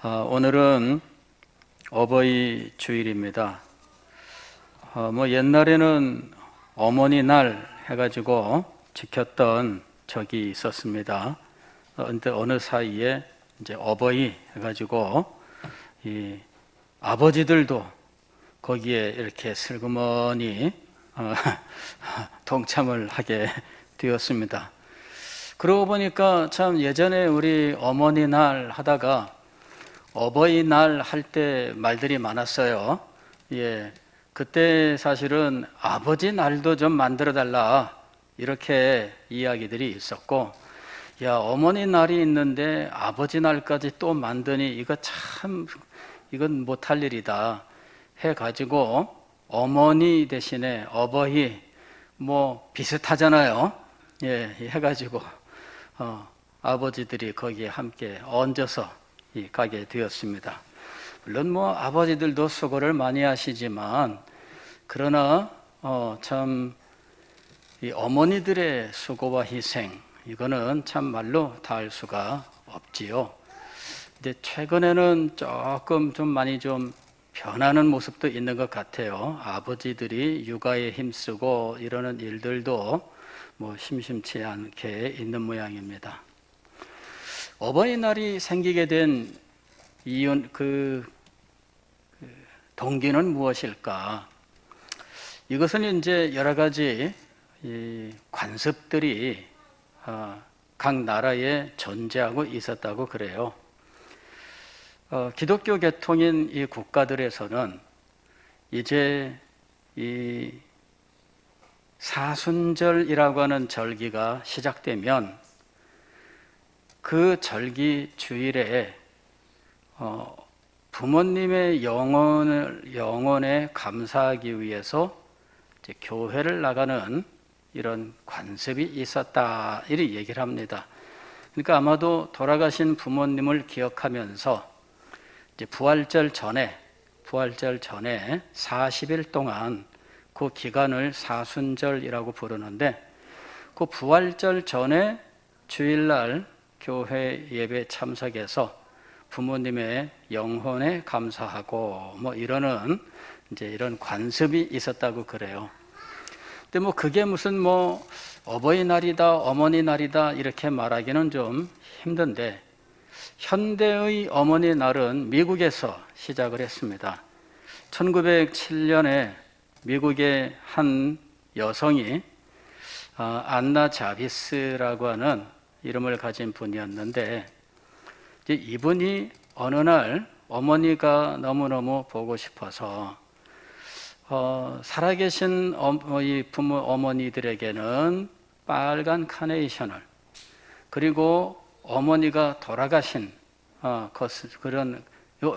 오늘은 어버이 주일입니다. 옛날에는 어머니 날 해가지고 지켰던 적이 있었습니다. 근데 어느 사이에 이제 어버이 해가지고 이 아버지들도 거기에 이렇게 슬그머니 동참을 하게 되었습니다. 그러고 보니까 참 예전에 우리 어머니 날 하다가 어버이날 할 때 말들이 많았어요. 그때 사실은 아버지 날도 좀 만들어 달라 이렇게 이야기들이 있었고, 야, 어머니 날이 있는데 아버지 날까지 또 만드니 이건 못할 일이다 해가지고 어머니 대신에 어버이 비슷하잖아요. 해가지고 아버지들이 거기에 함께 얹어서 가게 되었습니다. 물론 아버지들도 수고를 많이 하시지만, 그러나 참 이 어머니들의 수고와 희생, 이거는 참 말로 다할 수가 없지요. 근데 최근에는 조금 많이 변하는 모습도 있는 것 같아요. 아버지들이 육아에 힘쓰고 이러는 일들도 심심치 않게 있는 모양입니다. 어버이날이 생기게 된 동기는 무엇일까? 이것은 이제 여러 가지 관습들이 각 나라에 존재하고 있었다고 그래요. 기독교 계통인 이 국가들에서는 이제 이 사순절이라고 하는 절기가 시작되면 그 절기 주일에 부모님의 영혼에 감사하기 위해서 이제 교회를 나가는 이런 관습이 있었다, 이렇게 얘기를 합니다. 그러니까 아마도 돌아가신 부모님을 기억하면서 이제 부활절 전에 40일 동안 그 기간을 사순절이라고 부르는데, 그 부활절 전에 주일날 교회 예배 참석해서 부모님의 영혼에 감사하고 이러는 이제 이런 관습이 있었다고 그래요. 근데 그게 무슨 어버이날이다, 어머니날이다 이렇게 말하기는 좀 힘든데, 현대의 어머니날은 미국에서 시작을 했습니다. 1907년에 미국의 한 여성이 안나 자비스라고 하는 이름을 가진 분이었는데, 이제 이분이 어느 날 어머니가 너무너무 보고 싶어서 살아계신 부모 어머니들에게는 빨간 카네이션을, 그리고 어머니가 돌아가신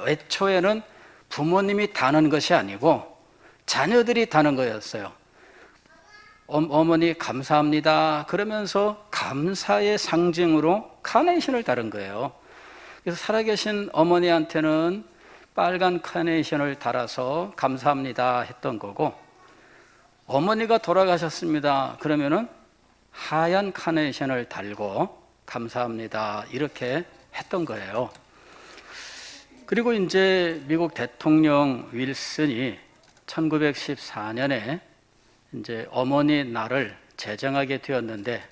애초에는 부모님이 다는 것이 아니고 자녀들이 다는 거였어요. 어머니 감사합니다 그러면서 감사의 상징으로 카네이션을 다른 거예요. 그래서 살아계신 어머니한테는 빨간 카네이션을 달아서 감사합니다 했던 거고, 어머니가 돌아가셨습니다 그러면은 하얀 카네이션을 달고 감사합니다 이렇게 했던 거예요. 그리고 이제 미국 대통령 윌슨이 1914년에 이제 어머니 날을 제정하게 되었는데,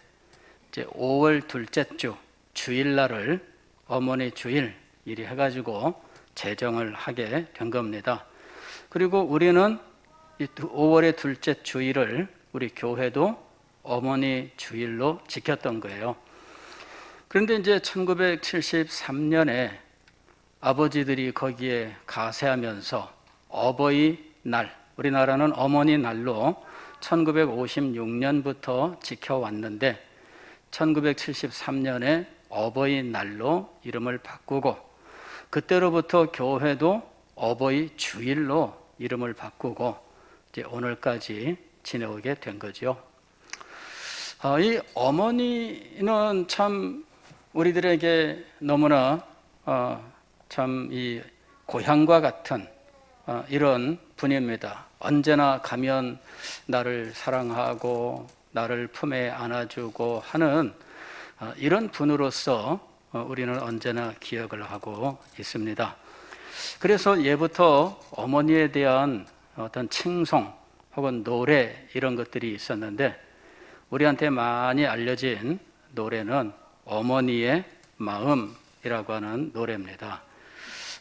이제 5월 둘째 주 주일날을 어머니 주일 이리 해가지고 제정을 하게 된 겁니다. 그리고 우리는 이 5월의 둘째 주일을 우리 교회도 어머니 주일로 지켰던 거예요. 그런데 이제 1973년에 아버지들이 거기에 가세하면서 어버이 날, 우리나라는 어머니 날로 1956년부터 지켜왔는데 1973년에 어버이날로 이름을 바꾸고, 그때로부터 교회도 어버이 주일로 이름을 바꾸고 이제 오늘까지 지내오게 된 거죠. 이 어머니는 참 우리들에게 너무나 참 이 고향과 같은 이런 분입니다. 언제나 가면 나를 사랑하고 나를 품에 안아주고 하는 이런 분으로서 우리는 언제나 기억을 하고 있습니다. 그래서 예부터 어머니에 대한 어떤 칭송 혹은 노래 이런 것들이 있었는데, 우리한테 많이 알려진 노래는 어머니의 마음이라고 하는 노래입니다.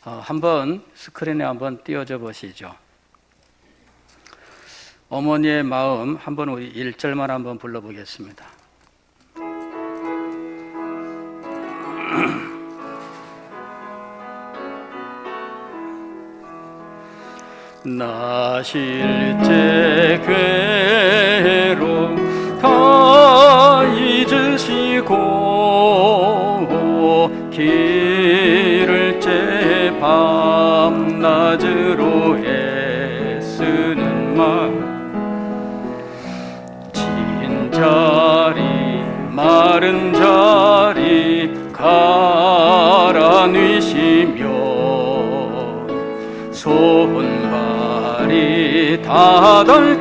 한번 스크린에 한번 띄워줘 보시죠. 어머니의 마음, 한번 우리 1절만 한번 불러보겠습니다. 나실제 괴로움 다 잊으시고 길을 째 밤낮으로 애쓰는 마음, 진 자리 마른 자리 갈아 누이시며 손발이 닿을토록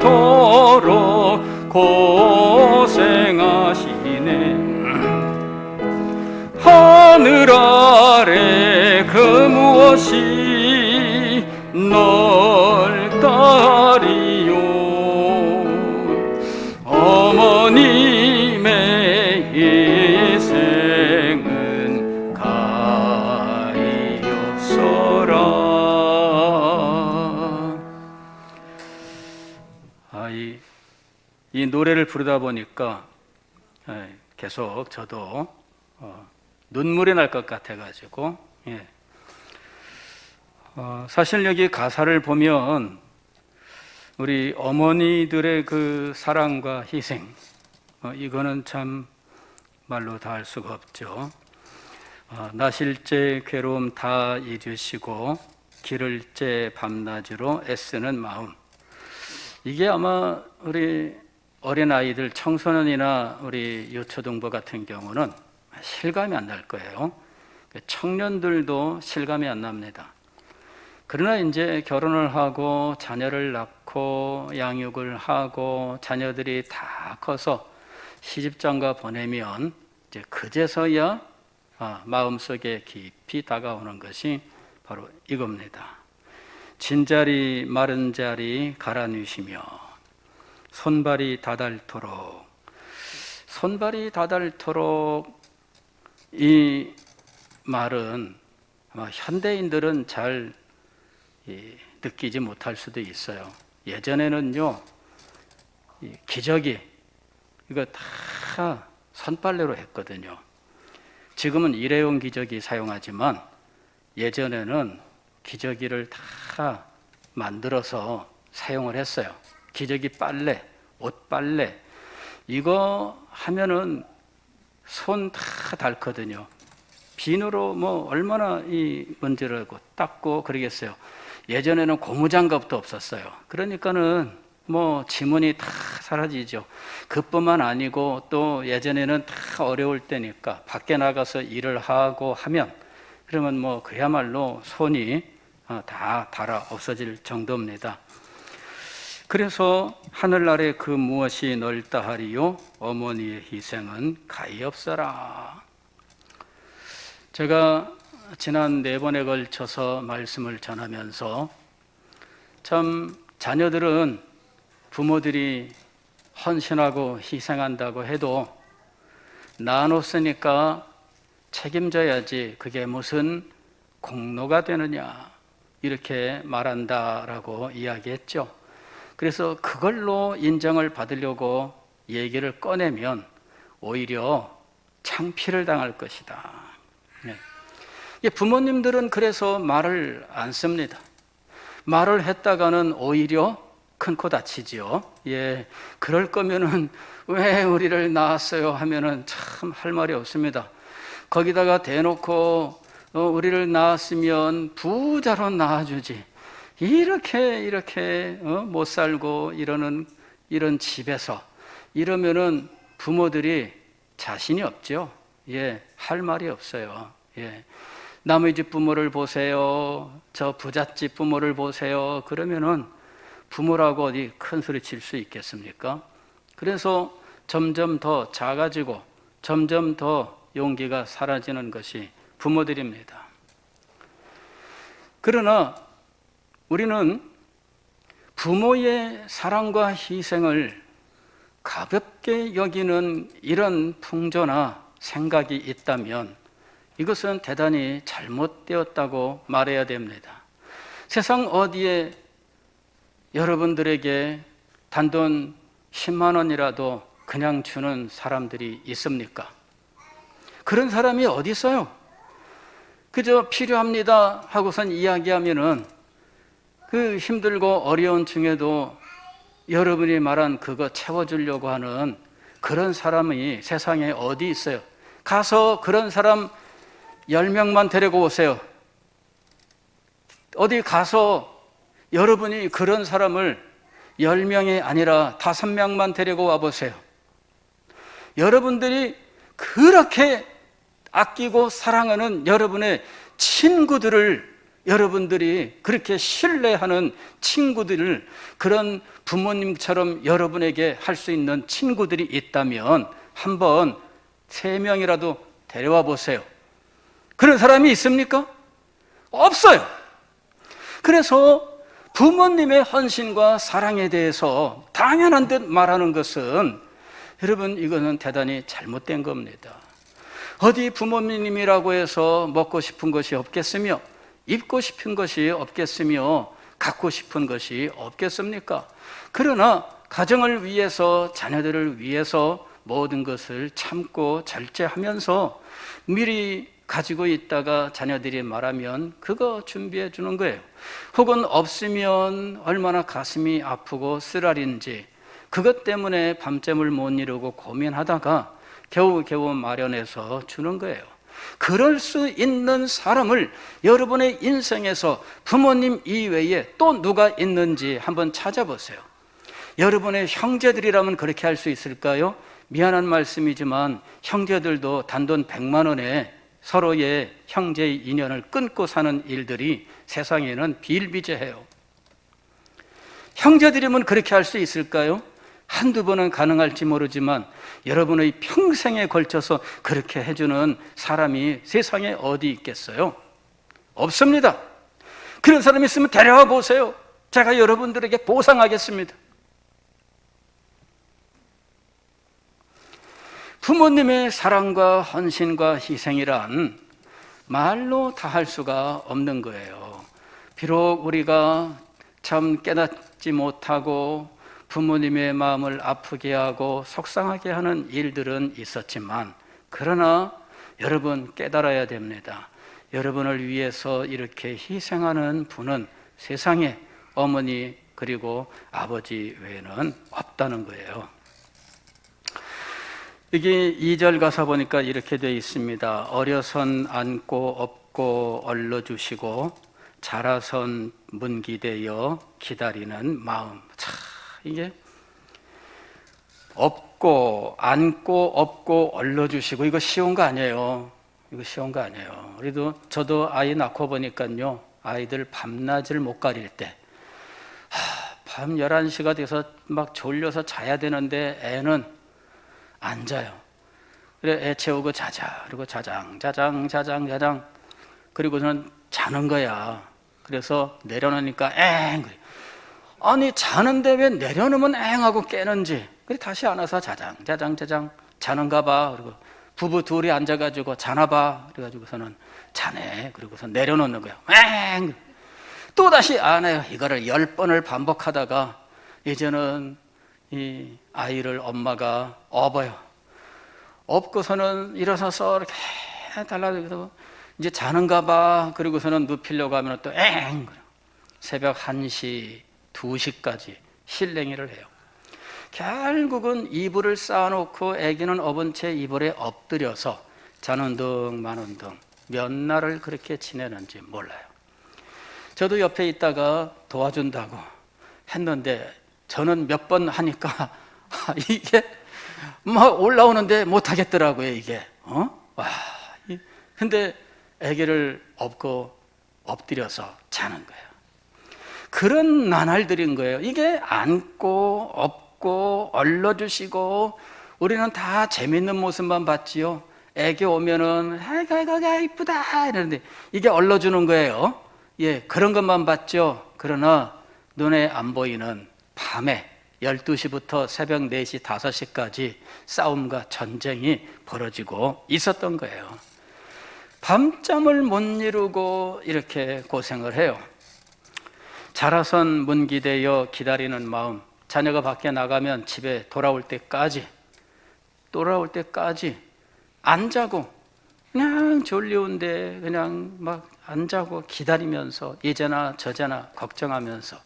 고생하시네. 하늘 아래 그 무엇이 넓다리요. 어머님의 희생은 가이었어라. 이 노래를 부르다 보니까 계속 저도 눈물이 날 것 같아가지고, 사실 여기 가사를 보면 우리 어머니들의 그 사랑과 희생, 이거는 참 말로 다 할 수가 없죠. 나실제 괴로움 다 잊으시고 길을 째 밤낮으로 애쓰는 마음, 이게 아마 우리 어린아이들, 청소년이나 우리 유초등부 같은 경우는 실감이 안 날 거예요. 청년들도 실감이 안 납니다. 그러나 이제 결혼을 하고 자녀를 낳고 양육을 하고 자녀들이 다 커서 시집장가 보내면 이제 그제서야 마음속에 깊이 다가오는 것이 바로 이겁니다. 진자리 마른 자리 갈아 누이시며 손발이 닿을토록, 손발이 닿을토록, 이 말은 아마 현대인들은 잘 느끼지 못할 수도 있어요. 예전에는요, 기저귀 이거 다 손빨래로 했거든요. 지금은 일회용 기저귀 사용하지만 예전에는 기저귀를 다 만들어서 사용을 했어요. 기저귀 빨래, 옷 빨래, 이거 하면은 손 다 닳거든요. 비누로 뭐 얼마나 이 문지르고 닦고 그러겠어요. 예전에는 고무장갑도 없었어요. 그러니까는 뭐 지문이 다 사라지죠. 그뿐만 아니고 또 예전에는 다 어려울 때니까 밖에 나가서 일을 하고 하면 그러면 뭐 그야말로 손이 다 닳아 없어질 정도입니다. 그래서 하늘나라에 그 무엇이 넓다 하리요 어머니의 희생은 가히 없어라. 제가 지난 4번에 걸쳐서 말씀을 전하면서 참 자녀들은 부모들이 헌신하고 희생한다고 해도 낳아놓았으니까 책임져야지 그게 무슨 공로가 되느냐 이렇게 말한다라고 이야기했죠. 그래서 그걸로 인정을 받으려고 얘기를 꺼내면 오히려 창피를 당할 것이다. 부모님들은 그래서 말을 안 씁니다. 말을 했다가는 오히려 큰 코 다치지요. 그럴 거면은 왜 우리를 낳았어요 하면은 참 할 말이 없습니다. 거기다가 대놓고 우리를 낳았으면 부자로 낳아주지. 이렇게 못 살고 이런 집에서 이러면은 부모들이 자신이 없죠. 할 말이 없어요. 남의 집 부모를 보세요. 저 부잣집 부모를 보세요. 그러면은 부모라고 어디 큰 소리 칠 수 있겠습니까? 그래서 점점 더 작아지고 점점 더 용기가 사라지는 것이 부모들입니다. 그러나 우리는 부모의 사랑과 희생을 가볍게 여기는 이런 풍조나 생각이 있다면 이것은 대단히 잘못되었다고 말해야 됩니다. 세상 어디에 여러분들에게 단돈 10만 원이라도 그냥 주는 사람들이 있습니까? 그런 사람이 어디 있어요? 그저 필요합니다 하고선 이야기하면은 그 힘들고 어려운 중에도 여러분이 말한 그거 채워주려고 하는 그런 사람이 세상에 어디 있어요? 가서 그런 사람 10명만 데리고 오세요. 어디 가서 여러분이 그런 사람을 10명이 아니라 5명만 데리고 와보세요. 여러분들이 그렇게 아끼고 사랑하는 여러분의 친구들을, 여러분들이 그렇게 신뢰하는 친구들을, 그런 부모님처럼 여러분에게 할 수 있는 친구들이 있다면 한번 3명이라도 데려와 보세요. 그런 사람이 있습니까? 없어요. 그래서 부모님의 헌신과 사랑에 대해서 당연한 듯 말하는 것은, 여러분, 이거는 대단히 잘못된 겁니다. 어디 부모님이라고 해서 먹고 싶은 것이 없겠으며 입고 싶은 것이 없겠으며 갖고 싶은 것이 없겠습니까? 그러나 가정을 위해서, 자녀들을 위해서 모든 것을 참고 절제하면서 미리 가지고 있다가 자녀들이 말하면 그거 준비해 주는 거예요. 혹은 없으면 얼마나 가슴이 아프고 쓰라린지 그것 때문에 밤잠을 못 이루고 고민하다가 겨우겨우 마련해서 주는 거예요. 그럴 수 있는 사람을 여러분의 인생에서 부모님 이외에 또 누가 있는지 한번 찾아보세요. 여러분의 형제들이라면 그렇게 할 수 있을까요? 미안한 말씀이지만 형제들도 단돈 100만 원에 서로의 형제의 인연을 끊고 사는 일들이 세상에는 비일비재해요. 형제들이면 그렇게 할 수 있을까요? 한두 번은 가능할지 모르지만 여러분의 평생에 걸쳐서 그렇게 해주는 사람이 세상에 어디 있겠어요? 없습니다. 그런 사람이 있으면 데려와 보세요. 제가 여러분들에게 보상하겠습니다. 부모님의 사랑과 헌신과 희생이란 말로 다 할 수가 없는 거예요. 비록 우리가 참 깨닫지 못하고 부모님의 마음을 아프게 하고 속상하게 하는 일들은 있었지만, 그러나 여러분 깨달아야 됩니다. 여러분을 위해서 이렇게 희생하는 분은 세상에 어머니 그리고 아버지 외에는 없다는 거예요. 여기 2절 가서 보니까 이렇게 되어 있습니다. 어려선 안고 업고 얼러주시고 자라선 문기대어 기다리는 마음. 참, 이게 업고 안고 업고 얼러주시고, 이거 쉬운 거 아니에요. 이거 쉬운 거 아니에요. 그래도 저도 아이 낳고 보니까요, 아이들 밤낮을 못 가릴 때 밤 11시가 돼서 막 졸려서 자야 되는데 애는 안 자요. 그래 애 채우고 자자. 그리고 자장 그리고는 자는 거야. 그래서 내려놓으니까 엥. 아니 자는데 왜 내려놓으면 엥하고 깨는지. 그래 다시 안아서 자장 자는가 봐. 그리고 부부 둘이 앉아가지고 자나 봐. 그래가지고서는 자네. 그리고서 내려놓는 거야. 엥. 또 다시 안아요. 이거를 10번을 반복하다가 이제는 이 아이를 엄마가 업어요. 업고서는 일어서서 이렇게 달라들고 이제 자는가 봐. 그리고서는 눕히려고 하면 또 엥. 새벽 1시, 2시까지 실랭이를 해요. 결국은 이불을 쌓아놓고 아기는 업은 채 이불에 엎드려서 자는 등 마는 등 몇 날을 그렇게 지내는지 몰라요. 저도 옆에 있다가 도와준다고 했는데 저는 몇 번 하니까 이게 막 올라오는데 못 하겠더라고요. 이게 와. 근데 아기를 업고 엎드려서 자는 거예요. 그런 나날들인 거예요. 이게 안고 업고 얼러주시고 우리는 다 재밌는 모습만 봤지요. 애기 오면은 아이고 이쁘다 이러는데 이게 얼러주는 거예요. 예, 그런 것만 봤죠. 그러나 눈에 안 보이는 밤에 12시부터 새벽 4시, 5시까지 싸움과 전쟁이 벌어지고 있었던 거예요. 밤잠을 못 이루고 이렇게 고생을 해요. 자라선 문기대어 기다리는 마음, 자녀가 밖에 나가면 집에 돌아올 때까지 안 자고 그냥 졸려운데 그냥 막 안 자고 기다리면서 이제나 저제나 걱정하면서,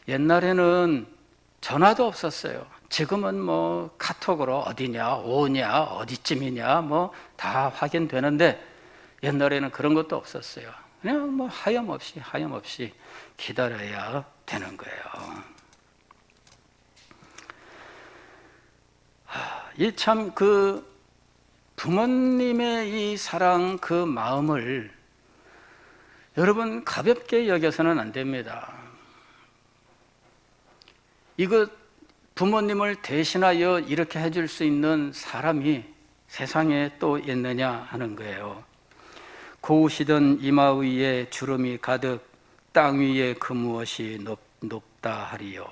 옛날에는 전화도 없었어요. 지금은 뭐 카톡으로 어디냐, 오냐, 어디쯤이냐 뭐 다 확인되는데 옛날에는 그런 것도 없었어요. 그냥 뭐 하염없이 기다려야 되는 거예요. 이 참 그 부모님의 이 사랑, 그 마음을 여러분 가볍게 여겨서는 안 됩니다. 이거 부모님을 대신하여 이렇게 해줄 수 있는 사람이 세상에 또 있느냐 하는 거예요. 고우시던 이마 위에 주름이 가득 땅 위에 그 무엇이 높다 하리요.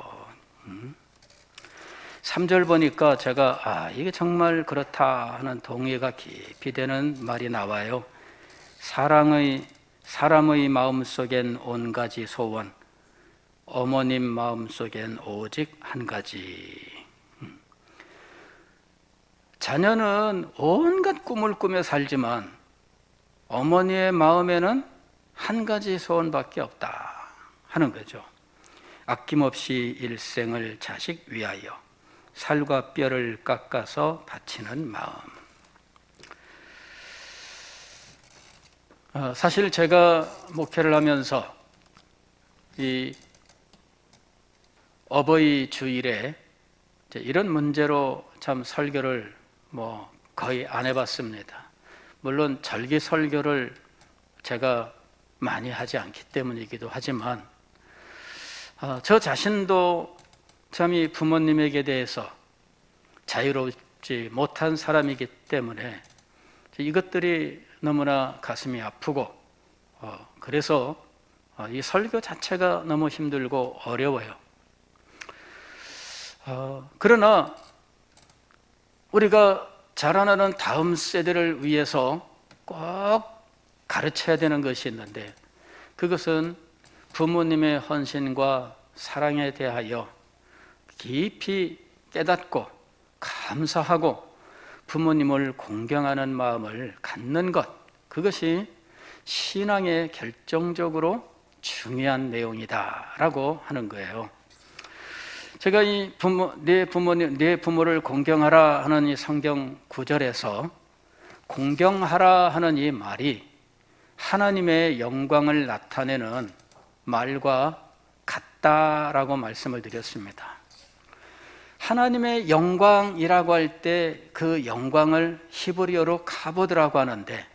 3절 보니까 제가 이게 정말 그렇다 하는 동의가 깊이 되는 말이 나와요. 사람의 마음속엔 온 가지 소원, 어머님 마음속엔 오직 한 가지. 자녀는 온갖 꿈을 꾸며 살지만 어머니의 마음에는 한 가지 소원밖에 없다 하는 거죠. 아낌없이 일생을 자식 위하여 살과 뼈를 깎아서 바치는 마음. 사실 제가 목회를 하면서 이 어버이 주일에 이런 문제로 참 설교를 뭐 거의 안 해봤습니다. 물론 절기 설교를 제가 많이 하지 않기 때문이기도 하지만 저 자신도 참 이 부모님에게 대해서 자유롭지 못한 사람이기 때문에 이것들이 너무나 가슴이 아프고 그래서 이 설교 자체가 너무 힘들고 어려워요. 그러나 우리가 자라나는 다음 세대를 위해서 꼭 가르쳐야 되는 것이 있는데, 그것은 부모님의 헌신과 사랑에 대하여 깊이 깨닫고 감사하고 부모님을 공경하는 마음을 갖는 것, 그것이 신앙의 결정적으로 중요한 내용이다라고 하는 거예요. 제가 이 내 부모를 공경하라 하는 이 성경 구절에서 공경하라 하는 이 말이 하나님의 영광을 나타내는 말과 같다라고 말씀을 드렸습니다. 하나님의 영광이라고 할 때 그 영광을 히브리어로 카보드라고 하는데,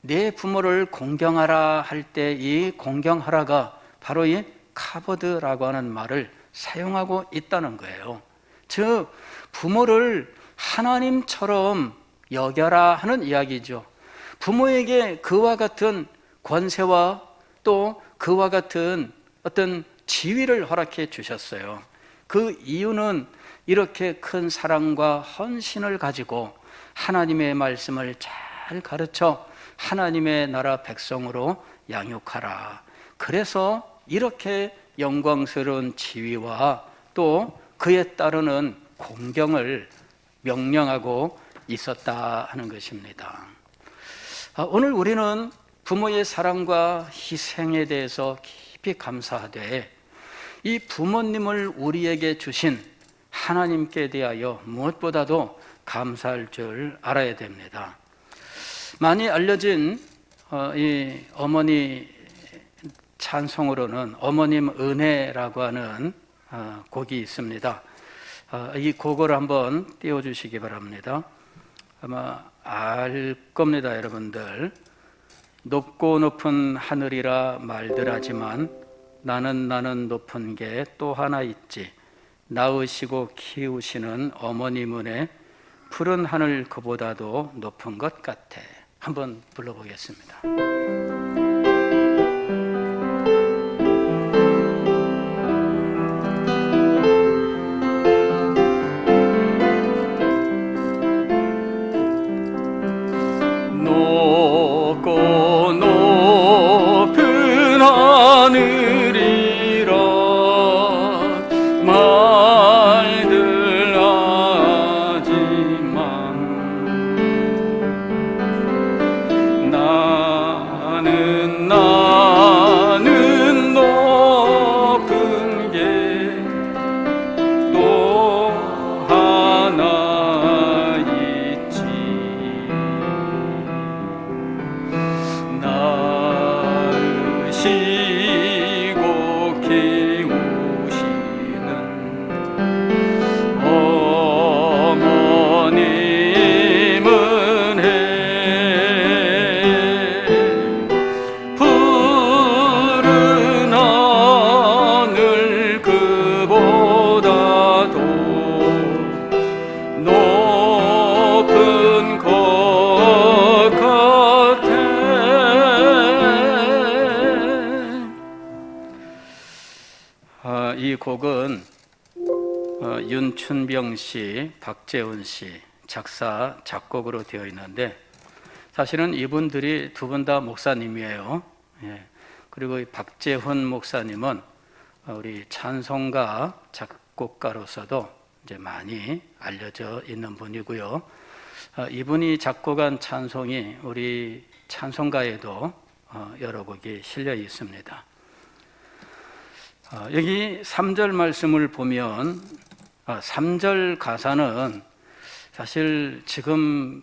내 부모를 공경하라 할 때 이 공경하라가 바로 이 카보드라고 하는 말을 사용하고 있다는 거예요. 즉 부모를 하나님처럼 여겨라 하는 이야기죠. 부모에게 그와 같은 권세와 또 그와 같은 어떤 지위를 허락해 주셨어요. 그 이유는 이렇게 큰 사랑과 헌신을 가지고 하나님의 말씀을 잘 가르쳐 하나님의 나라 백성으로 양육하라. 그래서 이렇게 영광스러운 지위와 또 그에 따르는 공경을 명령하고 있었다 하는 것입니다. 오늘 우리는 부모의 사랑과 희생에 대해서 깊이 감사하되, 이 부모님을 우리에게 주신 하나님께 대하여 무엇보다도 감사할 줄 알아야 됩니다. 많이 알려진 이 어머니 찬송으로는 어머님 은혜라고 하는 곡이 있습니다. 이 곡을 한번 띄워주시기 바랍니다. 아마 알 겁니다, 여러분들. 높고 높은 하늘이라 말들 하지만 나는 높은 게 또 하나 있지. 낳으시고 키우시는 어머님 은혜 푸른 하늘 그보다도 높은 것 같아. 한번 불러보겠습니다. 높고 높은 하늘이라 말들 하지만 나는 높은 게 또 하나 있지. 낳으시고 키우시는 어머님은 푸른 하늘 그보다도 높은 것 같아. 이 곡은 윤춘병 씨, 박재훈 씨 작사, 작곡으로 되어 있는데 사실은 이분들이 두 분 다 목사님이에요. 예. 그리고 이 박재훈 목사님은 우리 찬송가 작곡가로서도 이제 많이 알려져 있는 분이고요. 이분이 작곡한 찬송이 우리 찬송가에도 여러 곡이 실려 있습니다. 여기 3절 말씀을 보면 3절 가사는 사실 지금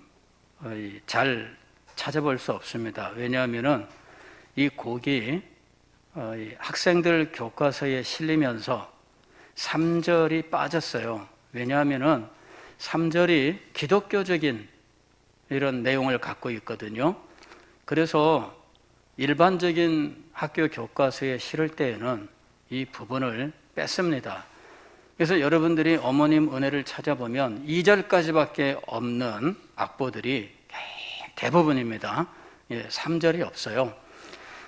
잘 찾아볼 수 없습니다. 왜냐하면 이 곡이 학생들 교과서에 실리면서 3절이 빠졌어요. 왜냐하면 3절이 기독교적인 이런 내용을 갖고 있거든요. 그래서 일반적인 학교 교과서에 실을 때에는 이 부분을 뺐습니다. 그래서 여러분들이 어머님 은혜를 찾아보면 2절까지밖에 없는 악보들이 대부분입니다. 3절이 없어요.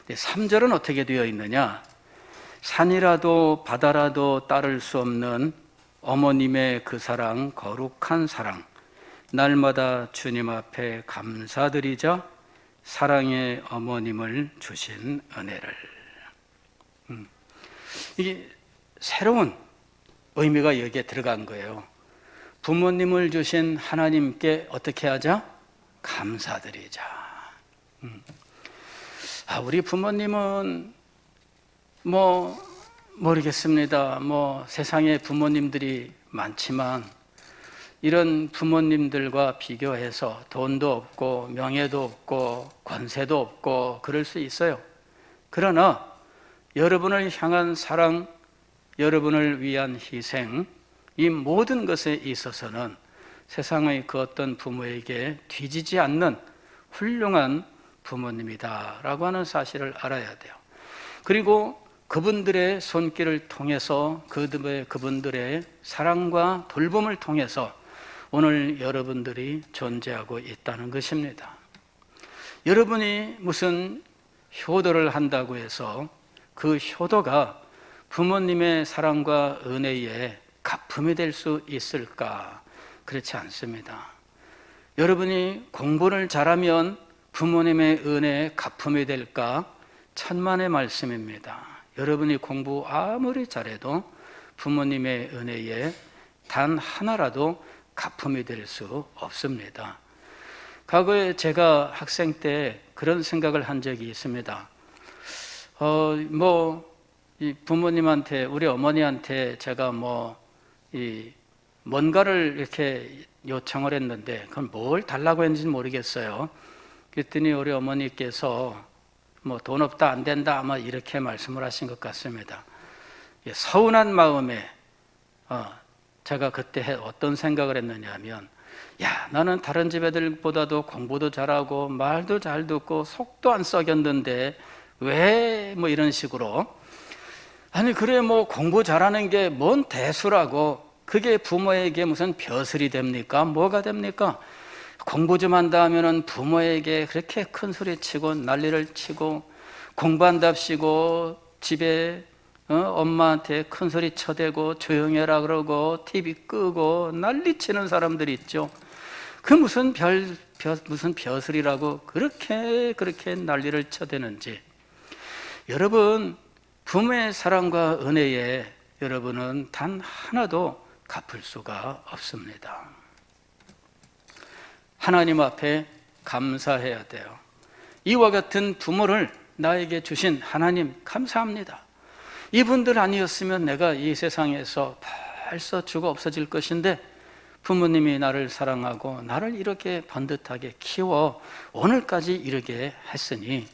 3절은 어떻게 되어 있느냐? 산이라도 바다라도 따를 수 없는 어머님의 그 사랑, 거룩한 사랑, 날마다 주님 앞에 감사드리자 사랑의 어머님을 주신 은혜를. 이게 새로운 의미가 여기에 들어간 거예요. 부모님을 주신 하나님께 어떻게 하자? 감사드리자. 우리 부모님은 모르겠습니다. 세상에 부모님들이 많지만 이런 부모님들과 비교해서 돈도 없고 명예도 없고 권세도 없고 그럴 수 있어요. 그러나 여러분을 향한 사랑, 여러분을 위한 희생, 이 모든 것에 있어서는 세상의 그 어떤 부모에게 뒤지지 않는 훌륭한 부모님이다라고 하는 사실을 알아야 돼요. 그리고 그분들의 손길을 통해서 그분들의 사랑과 돌봄을 통해서 오늘 여러분들이 존재하고 있다는 것입니다. 여러분이 무슨 효도를 한다고 해서 그 효도가 부모님의 사랑과 은혜에 갚음이 될 수 있을까? 그렇지 않습니다. 여러분이 공부를 잘하면 부모님의 은혜에 갚음이 될까? 천만의 말씀입니다. 여러분이 공부 아무리 잘해도 부모님의 은혜에 단 하나라도 갚음이 될 수 없습니다. 과거에 제가 학생 때 그런 생각을 한 적이 있습니다. 이 부모님한테, 우리 어머니한테 제가 뭔가를 이렇게 요청을 했는데, 그건 뭘 달라고 했는지 모르겠어요. 그랬더니 우리 어머니께서 돈 없다, 안 된다, 아마 이렇게 말씀을 하신 것 같습니다. 서운한 마음에, 제가 그때 어떤 생각을 했느냐 하면, 나는 다른 집 애들보다도 공부도 잘하고, 말도 잘 듣고, 속도 안 썩였는데, 왜 이런 식으로. 아니 그래 공부 잘하는 게 뭔 대수라고 그게 부모에게 무슨 벼슬이 됩니까? 뭐가 됩니까? 공부 좀 한다 하면은 부모에게 그렇게 큰 소리 치고 난리를 치고, 공부한답시고 집에 엄마한테 큰 소리 쳐대고 조용히 해라 그러고 TV 끄고 난리 치는 사람들이 있죠. 그 무슨 무슨 벼슬이라고 그렇게 난리를 쳐대는지. 여러분, 부모의 사랑과 은혜에 여러분은 단 하나도 갚을 수가 없습니다. 하나님 앞에 감사해야 돼요. 이와 같은 부모를 나에게 주신 하나님 감사합니다. 이분들 아니었으면 내가 이 세상에서 벌써 죽어 없어질 것인데, 부모님이 나를 사랑하고 나를 이렇게 번듯하게 키워 오늘까지 이르게 했으니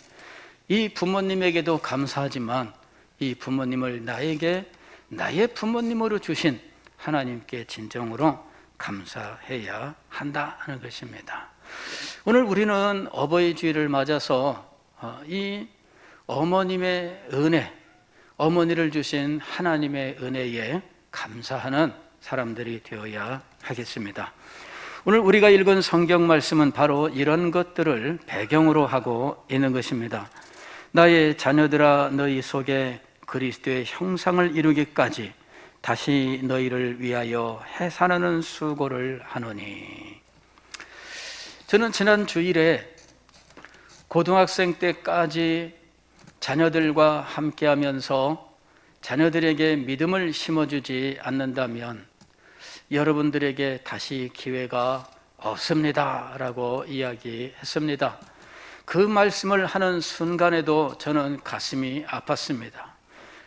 이 부모님에게도 감사하지만 이 부모님을 나에게 나의 부모님으로 주신 하나님께 진정으로 감사해야 한다는 것입니다. 오늘 우리는 어버이 주일을 맞아서 이 어머님의 은혜, 어머니를 주신 하나님의 은혜에 감사하는 사람들이 되어야 하겠습니다. 오늘 우리가 읽은 성경 말씀은 바로 이런 것들을 배경으로 하고 있는 것입니다. 나의 자녀들아, 너희 속에 그리스도의 형상을 이루기까지 다시 너희를 위하여 해산하는 수고를 하노니. 저는 지난 주일에 고등학생 때까지 자녀들과 함께하면서 자녀들에게 믿음을 심어주지 않는다면 여러분들에게 다시 기회가 없습니다 라고 이야기했습니다. 그 말씀을 하는 순간에도 저는 가슴이 아팠습니다.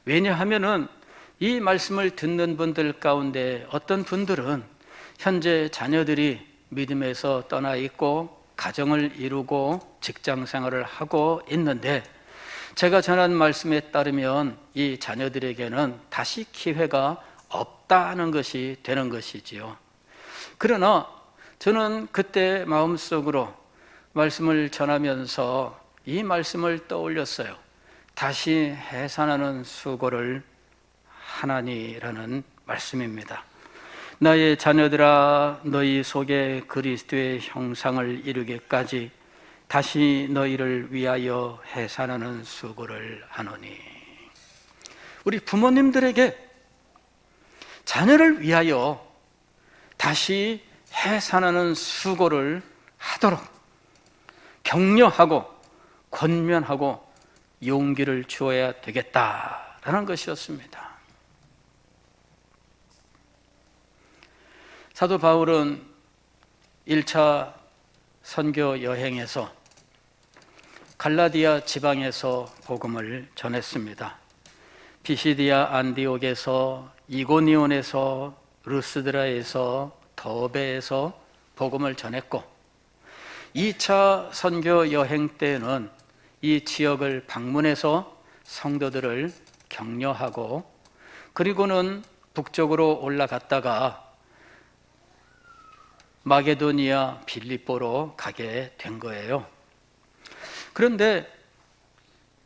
왜냐하면은 이 말씀을 듣는 분들 가운데 어떤 분들은 현재 자녀들이 믿음에서 떠나 있고 가정을 이루고 직장 생활을 하고 있는데, 제가 전한 말씀에 따르면 이 자녀들에게는 다시 기회가 없다는 것이 되는 것이지요. 그러나 저는 그때 마음속으로 말씀을 전하면서 이 말씀을 떠올렸어요. 다시 해산하는 수고를 하나니라는 말씀입니다. 나의 자녀들아, 너희 속에 그리스도의 형상을 이루기까지 다시 너희를 위하여 해산하는 수고를 하노니. 우리 부모님들에게 자녀를 위하여 다시 해산하는 수고를 하도록 격려하고 권면하고 용기를 주어야 되겠다라는 것이었습니다. 사도 바울은 1차 선교 여행에서 갈라디아 지방에서 복음을 전했습니다. 피시디아 안디옥에서, 이고니온에서, 루스드라에서, 더베에서 복음을 전했고, 2차 선교 여행 때는 이 지역을 방문해서 성도들을 격려하고, 그리고는 북쪽으로 올라갔다가 마게도니아 빌립보로 가게 된 거예요. 그런데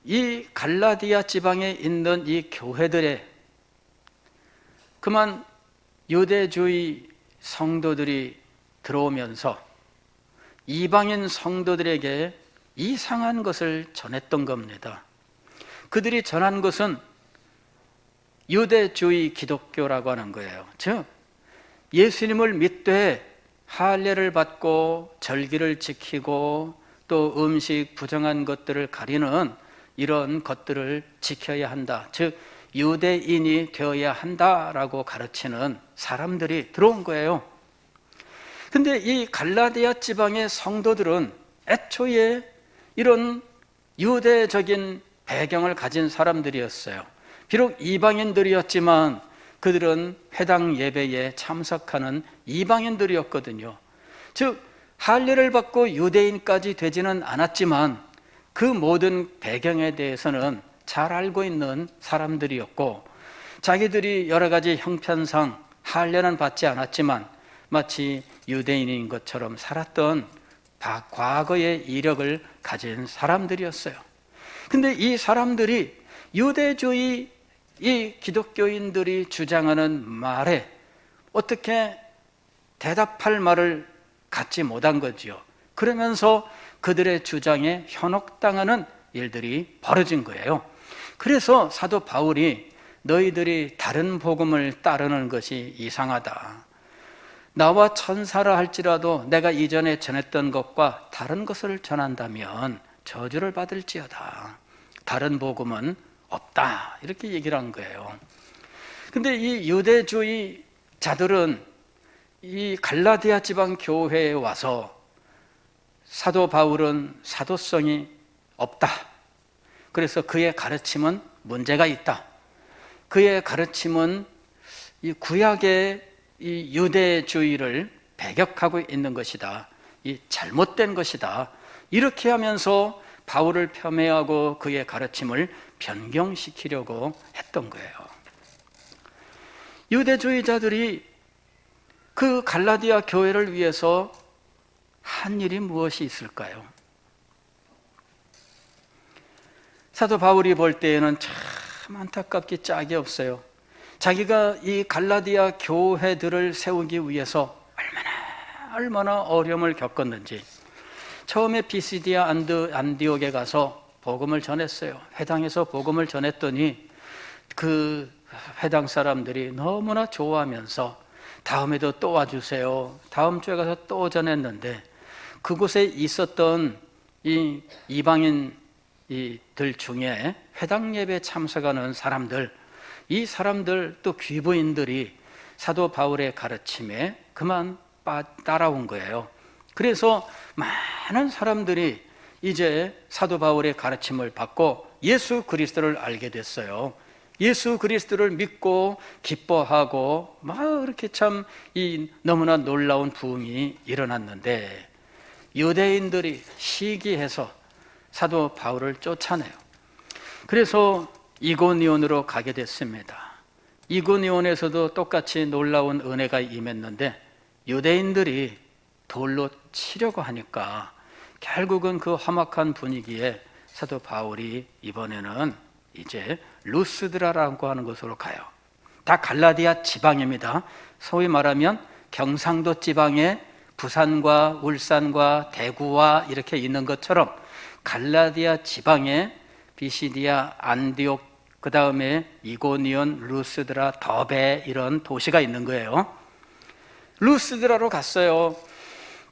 이 갈라디아 지방에 있는 이 교회들에 그만 유대주의 성도들이 들어오면서 이방인 성도들에게 이상한 것을 전했던 겁니다. 그들이 전한 것은 유대주의 기독교라고 하는 거예요. 즉 예수님을 믿되 할례를 받고 절기를 지키고 또 음식 부정한 것들을 가리는 이런 것들을 지켜야 한다. 즉 유대인이 되어야 한다라고 가르치는 사람들이 들어온 거예요. 근데 이 갈라디아 지방의 성도들은 애초에 이런 유대적인 배경을 가진 사람들이었어요. 비록 이방인들이었지만 그들은 회당 예배에 참석하는 이방인들이었거든요. 즉 할례를 받고 유대인까지 되지는 않았지만 그 모든 배경에 대해서는 잘 알고 있는 사람들이었고, 자기들이 여러 가지 형편상 할례는 받지 않았지만 마치 유대인인 것처럼 살았던 과거의 이력을 가진 사람들이었어요. 근데 이 사람들이 유대주의 이 기독교인들이 주장하는 말에 어떻게 대답할 말을 갖지 못한 거지요. 그러면서 그들의 주장에 현혹당하는 일들이 벌어진 거예요. 그래서 사도 바울이 너희들이 다른 복음을 따르는 것이 이상하다. 나와 천사라 할지라도 내가 이전에 전했던 것과 다른 것을 전한다면 저주를 받을지어다. 다른 복음은 없다. 이렇게 얘기를 한 거예요. 근데 이 유대주의자들은 이 갈라디아 지방 교회에 와서 사도 바울은 사도성이 없다. 그래서 그의 가르침은 문제가 있다. 그의 가르침은 이 구약의 이 유대주의를 배격하고 있는 것이다. 이 잘못된 것이다. 이렇게 하면서 바울을 폄훼하고 그의 가르침을 변경시키려고 했던 거예요. 유대주의자들이 그 갈라디아 교회를 위해서 한 일이 무엇이 있을까요? 사도 바울이 볼 때에는 참 안타깝기 짝이 없어요. 자기가 이 갈라디아 교회들을 세우기 위해서 얼마나 어려움을 겪었는지. 처음에 비시디아 안디옥에 가서 복음을 전했어요. 회당에서 복음을 전했더니 그 회당 사람들이 너무나 좋아하면서 다음에도 또 와주세요. 다음 주에 가서 또 전했는데 그곳에 있었던 이 이방인들 중에 회당 예배에 참석하는 사람들, 이 사람들 또 귀부인들이 사도 바울의 가르침에 그만 따라온 거예요. 그래서 많은 사람들이 이제 사도 바울의 가르침을 받고 예수 그리스도를 알게 됐어요. 예수 그리스도를 믿고 기뻐하고 막 이렇게 참 너무나 놀라운 부흥이 일어났는데 유대인들이 시기해서 사도 바울을 쫓아내요. 그래서 이고니온으로 가게 됐습니다. 이고니온에서도 똑같이 놀라운 은혜가 임했는데 유대인들이 돌로 치려고 하니까 결국은 그 험악한 분위기에 사도 바울이 이번에는 이제 루스드라라고 하는 곳으로 가요. 다 갈라디아 지방입니다. 소위 말하면 경상도 지방에 부산과 울산과 대구와 이렇게 있는 것처럼 갈라디아 지방에 비시디아, 안디옥, 그 다음에 이고니온, 루스드라, 더베 이런 도시가 있는 거예요. 루스드라로 갔어요.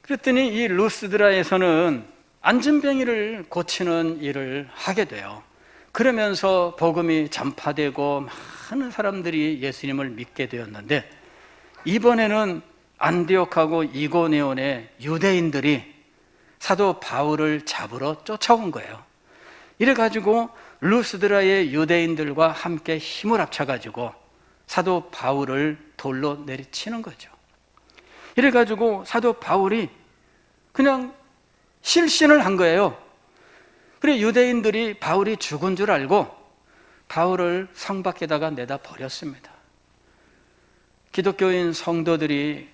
그랬더니 이 루스드라에서는 안진뱅이를 고치는 일을 하게 돼요. 그러면서 복음이 전파되고 많은 사람들이 예수님을 믿게 되었는데 이번에는 안디옥하고 이고니온의 유대인들이 사도 바울을 잡으러 쫓아온 거예요. 이래가지고 루스드라의 유대인들과 함께 힘을 합쳐가지고 사도 바울을 돌로 내리치는 거죠. 이래가지고 사도 바울이 그냥 실신을 한 거예요. 그래 유대인들이 바울이 죽은 줄 알고 바울을 성 밖에다가 내다 버렸습니다. 기독교인 성도들이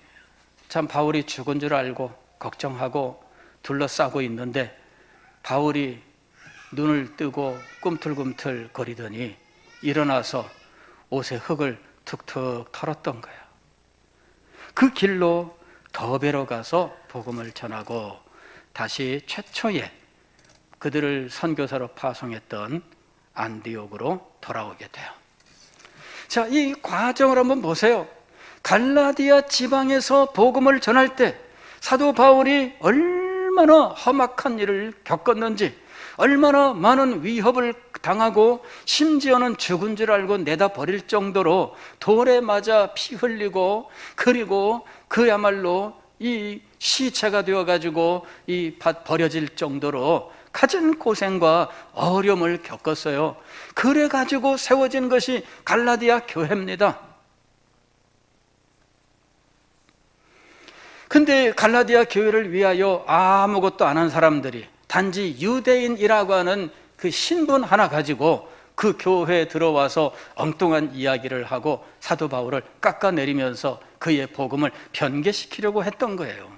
참 바울이 죽은 줄 알고 걱정하고 둘러싸고 있는데 바울이 눈을 뜨고 꿈틀꿈틀 거리더니 일어나서 옷에 흙을 툭툭 털었던 거예요. 그 길로 더베로 가서 복음을 전하고 다시 최초의 그들을 선교사로 파송했던 안디옥으로 돌아오게 돼요. 자, 이 과정을 한번 보세요. 갈라디아 지방에서 복음을 전할 때 사도 바울이 얼마나 험악한 일을 겪었는지, 얼마나 많은 위협을 당하고 심지어는 죽은 줄 알고 내다 버릴 정도로 돌에 맞아 피 흘리고, 그리고 그야말로 이 시체가 되어가지고 버려질 정도로 가진 고생과 어려움을 겪었어요. 그래가지고 세워진 것이 갈라디아 교회입니다. 근데 갈라디아 교회를 위하여 아무것도 안 한 사람들이 단지 유대인이라고 하는 그 신분 하나 가지고 그 교회에 들어와서 엉뚱한 이야기를 하고 사도 바울을 깎아내리면서 그의 복음을 변개시키려고 했던 거예요.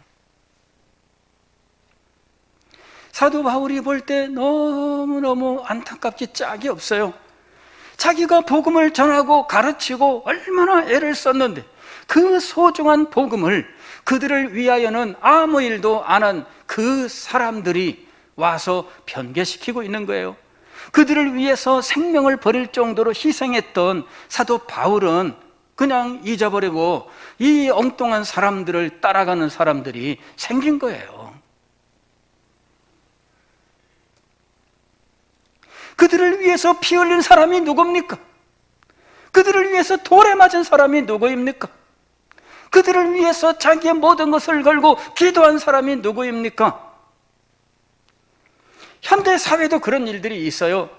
사도 바울이 볼 때 너무너무 안타깝기 짝이 없어요. 자기가 복음을 전하고 가르치고 얼마나 애를 썼는데 그 소중한 복음을 그들을 위하여는 아무 일도 안 한 그 사람들이 와서 변개시키고 있는 거예요. 그들을 위해서 생명을 버릴 정도로 희생했던 사도 바울은 그냥 잊어버리고 이 엉뚱한 사람들을 따라가는 사람들이 생긴 거예요. 그들을 위해서 피 흘린 사람이 누굽니까? 그들을 위해서 돌에 맞은 사람이 누구입니까? 그들을 위해서 자기의 모든 것을 걸고 기도한 사람이 누구입니까? 현대 사회도 그런 일들이 있어요.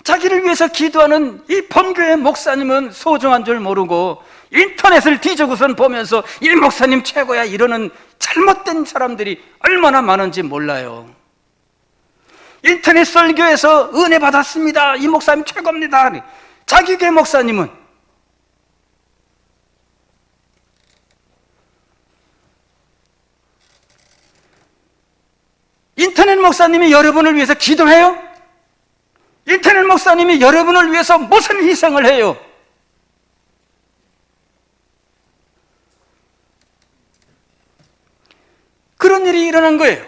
자기를 위해서 기도하는 이 본교회 목사님은 소중한 줄 모르고 인터넷을 뒤져고선 보면서 이 목사님 최고야 이러는 잘못된 사람들이 얼마나 많은지 몰라요. 인터넷 설교에서 은혜 받았습니다, 이 목사님 최고입니다. 자기 교회 목사님은 인터넷 목사님이 여러분을 위해서 기도해요? 인터넷 목사님이 여러분을 위해서 무슨 희생을 해요? 그런 일이 일어난 거예요.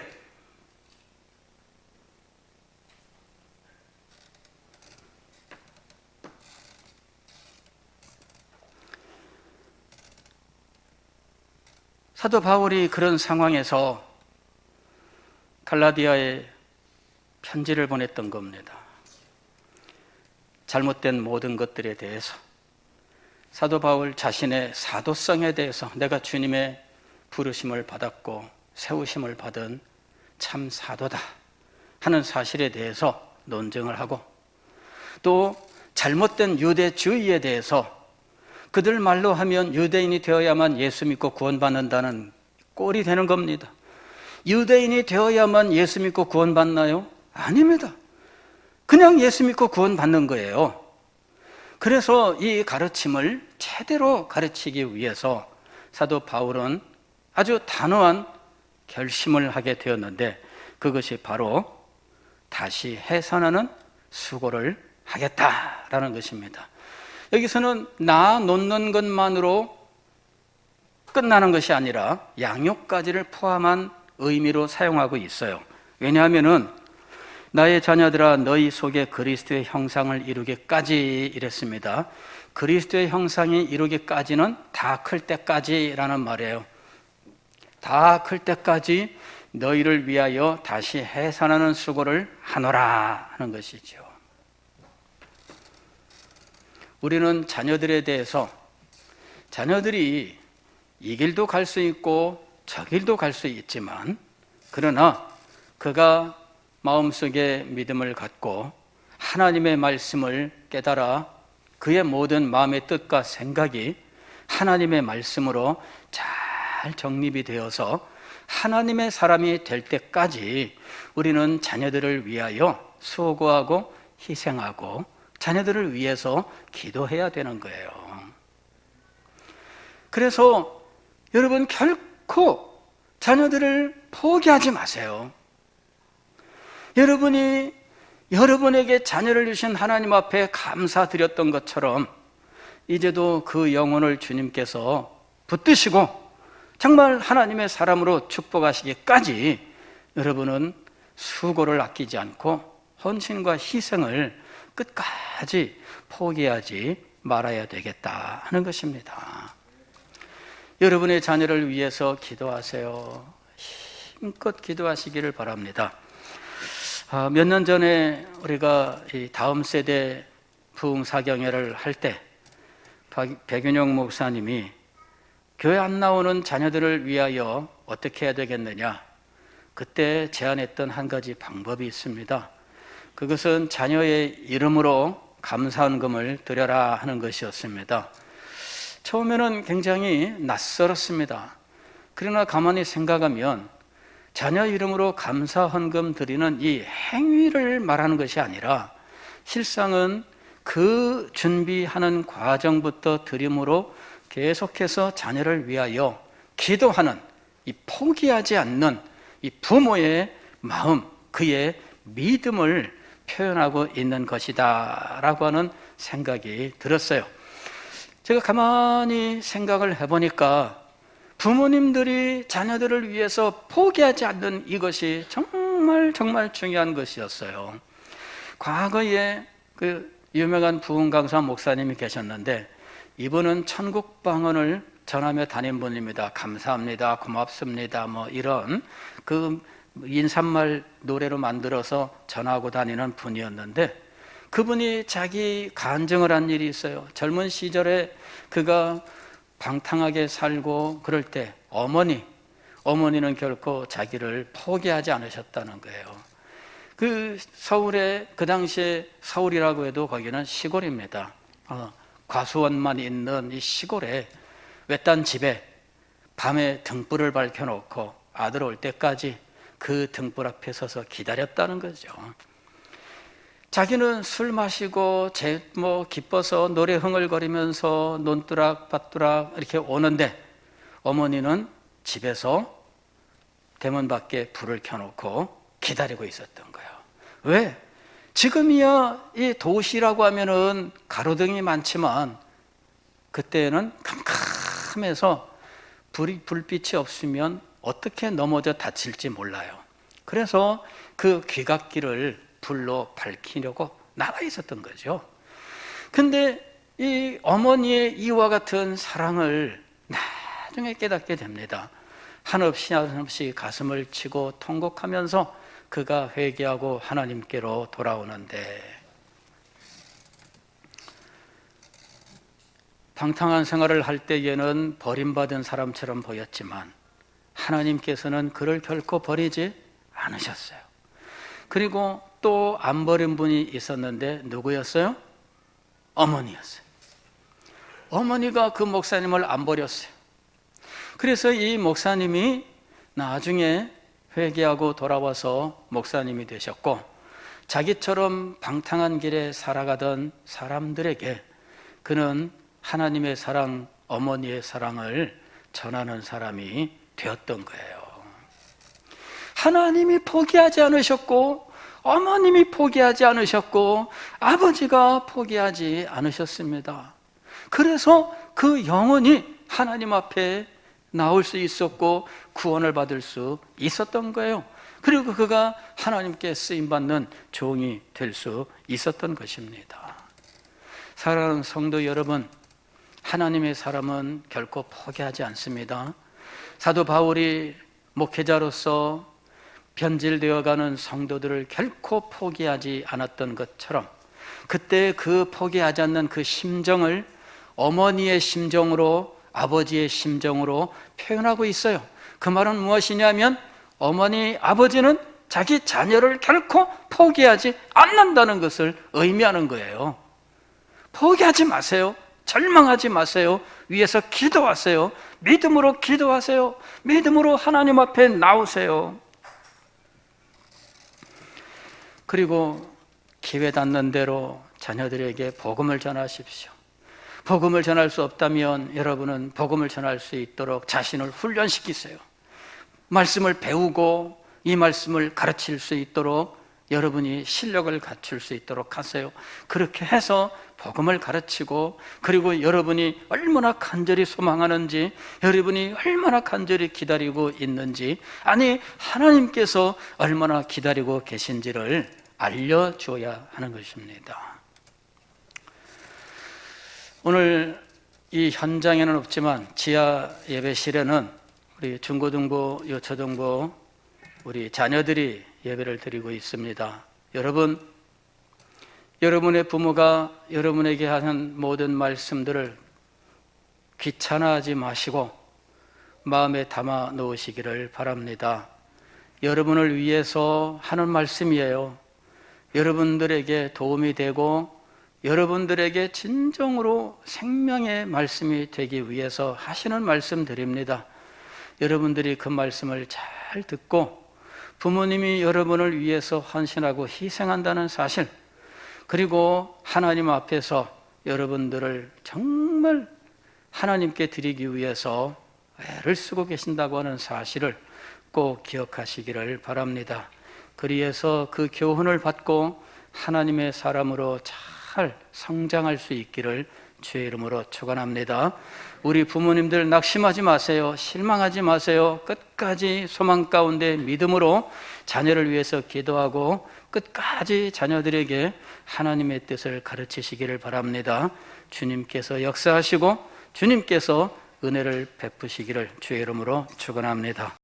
사도 바울이 그런 상황에서 갈라디아에 편지를 보냈던 겁니다. 잘못된 모든 것들에 대해서, 사도 바울 자신의 사도성에 대해서 내가 주님의 부르심을 받았고 세우심을 받은 참 사도다 하는 사실에 대해서 논증을 하고, 또 잘못된 유대주의에 대해서 그들 말로 하면 유대인이 되어야만 예수 믿고 구원받는다는 꼴이 되는 겁니다. 유대인이 되어야만 예수 믿고 구원받나요? 아닙니다. 그냥 예수 믿고 구원받는 거예요. 그래서 이 가르침을 제대로 가르치기 위해서 사도 바울은 아주 단호한 결심을 하게 되었는데, 그것이 바로 다시 해산하는 수고를 하겠다라는 것입니다. 여기서는 놓는 것만으로 끝나는 것이 아니라 양육까지를 포함한 의미로 사용하고 있어요. 왜냐하면 나의 자녀들아 너희 속에 그리스도의 형상을 이루기까지 이랬습니다. 그리스도의 형상이 이루기까지는 다 클 때까지라는 말이에요. 다 클 때까지 너희를 위하여 다시 해산하는 수고를 하노라 하는 것이죠. 우리는 자녀들에 대해서 자녀들이 이 길도 갈 수 있고 저 길도 갈 수 있지만, 그러나 그가 마음속에 믿음을 갖고 하나님의 말씀을 깨달아 그의 모든 마음의 뜻과 생각이 하나님의 말씀으로 잘 정립이 되어서 하나님의 사람이 될 때까지 우리는 자녀들을 위하여 수고하고 희생하고 자녀들을 위해서 기도해야 되는 거예요. 그래서 여러분 결코 자녀들을 포기하지 마세요. 여러분이 여러분에게 자녀를 주신 하나님 앞에 감사드렸던 것처럼 이제도 그 영혼을 주님께서 붙드시고 정말 하나님의 사람으로 축복하시기까지 여러분은 수고를 아끼지 않고 헌신과 희생을 끝까지 포기하지 말아야 되겠다 하는 것입니다. 여러분의 자녀를 위해서 기도하세요. 힘껏 기도하시기를 바랍니다. 몇 년 전에 우리가 이 다음 세대 부흥사경회를 할 때 백윤영 목사님이 교회 안 나오는 자녀들을 위하여 어떻게 해야 되겠느냐, 그때 제안했던 한 가지 방법이 있습니다. 그것은 자녀의 이름으로 감사헌금을 드려라 하는 것이었습니다. 처음에는 굉장히 낯설었습니다. 그러나 가만히 생각하면 자녀 이름으로 감사헌금 드리는 이 행위를 말하는 것이 아니라 실상은 그 준비하는 과정부터 드림으로 계속해서 자녀를 위하여 기도하는 이 포기하지 않는 이 부모의 마음, 그의 믿음을 표현하고 있는 것이다 라고 하는 생각이 들었어요. 제가 가만히 생각을 해보니까 부모님들이 자녀들을 위해서 포기하지 않는 이것이 정말 정말 중요한 것이었어요. 과거에 그 유명한 부흥 강사 목사님이 계셨는데, 이분은 천국 방언을 전하며 다닌 분입니다. 감사합니다, 고맙습니다, 뭐 이런 그 인사말 노래로 만들어서 전하고 다니는 분이었는데, 그분이 자기 간증을 한 일이 있어요. 젊은 시절에 그가 방탕하게 살고 그럴 때 어머니는 결코 자기를 포기하지 않으셨다는 거예요. 그 서울에, 그 당시에 서울이라고 해도 거기는 시골입니다. 과수원만 있는 이 시골에 외딴 집에 밤에 등불을 밝혀놓고 아들 올 때까지 그 등불 앞에 서서 기다렸다는 거죠. 자기는 술 마시고 기뻐서 노래 흥얼거리면서 논두락 밭두락 이렇게 오는데, 어머니는 집에서 대문 밖에 불을 켜놓고 기다리고 있었던 거예요. 왜? 지금이야 이 도시라고 하면은 가로등이 많지만, 그때는 캄캄해서 불빛이 없으면 어떻게 넘어져 다칠지 몰라요. 그래서 그 귀갓길을 불로 밝히려고 나와 있었던 거죠. 근데 이 어머니의 이와 같은 사랑을 나중에 깨닫게 됩니다. 한없이 가슴을 치고 통곡하면서 그가 회개하고 하나님께로 돌아오는데, 방탕한 생활을 할 때에는 버림받은 사람처럼 보였지만 하나님께서는 그를 결코 버리지 않으셨어요. 그리고 또 안 버린 분이 있었는데 누구였어요? 어머니였어요. 어머니가 그 목사님을 안 버렸어요. 그래서 이 목사님이 나중에 회개하고 돌아와서 목사님이 되셨고, 자기처럼 방탕한 길에 살아가던 사람들에게 그는 하나님의 사랑, 어머니의 사랑을 전하는 사람이 되었던 거예요. 하나님이 포기하지 않으셨고, 어머님이 포기하지 않으셨고, 아버지가 포기하지 않으셨습니다. 그래서 그 영혼이 하나님 앞에 나올 수 있었고 구원을 받을 수 있었던 거예요. 그리고 그가 하나님께 쓰임받는 종이 될 수 있었던 것입니다. 사랑하는 성도 여러분, 하나님의 사람은 결코 포기하지 않습니다. 사도 바울이 목회자로서 변질되어가는 성도들을 결코 포기하지 않았던 것처럼, 그때 그 포기하지 않는 그 심정을 어머니의 심정으로, 아버지의 심정으로 표현하고 있어요. 그 말은 무엇이냐면, 어머니, 아버지는 자기 자녀를 결코 포기하지 않는다는 것을 의미하는 거예요. 포기하지 마세요. 절망하지 마세요. 위에서 기도하세요. 믿음으로 기도하세요. 믿음으로 하나님 앞에 나오세요. 그리고 기회 닿는 대로 자녀들에게 복음을 전하십시오. 복음을 전할 수 없다면 여러분은 복음을 전할 수 있도록 자신을 훈련시키세요. 말씀을 배우고 이 말씀을 가르칠 수 있도록 여러분이 실력을 갖출 수 있도록 하세요. 그렇게 해서 복음을 가르치고, 그리고 여러분이 얼마나 간절히 소망하는지, 여러분이 얼마나 간절히 기다리고 있는지, 아니 하나님께서 얼마나 기다리고 계신지를 알려줘야 하는 것입니다. 오늘 이 현장에는 없지만 지하 예배실에는 우리 중고등부, 요초등부 우리 자녀들이 예배를 드리고 있습니다. 여러분, 여러분의 부모가 여러분에게 하는 모든 말씀들을 귀찮아하지 마시고 마음에 담아 놓으시기를 바랍니다. 여러분을 위해서 하는 말씀이에요. 여러분들에게 도움이 되고 여러분들에게 진정으로 생명의 말씀이 되기 위해서 하시는 말씀들입니다. 여러분들이 그 말씀을 잘 듣고 부모님이 여러분을 위해서 헌신하고 희생한다는 사실, 그리고 하나님 앞에서 여러분들을 정말 하나님께 드리기 위해서 애를 쓰고 계신다고 하는 사실을 꼭 기억하시기를 바랍니다. 그리해서 그 교훈을 받고 하나님의 사람으로 잘 성장할 수 있기를 주의 이름으로 축원합니다. 우리 부모님들 낙심하지 마세요. 실망하지 마세요. 끝까지 소망 가운데 믿음으로 자녀를 위해서 기도하고 끝까지 자녀들에게 하나님의 뜻을 가르치시기를 바랍니다. 주님께서 역사하시고 주님께서 은혜를 베푸시기를 주의 이름으로 축원합니다.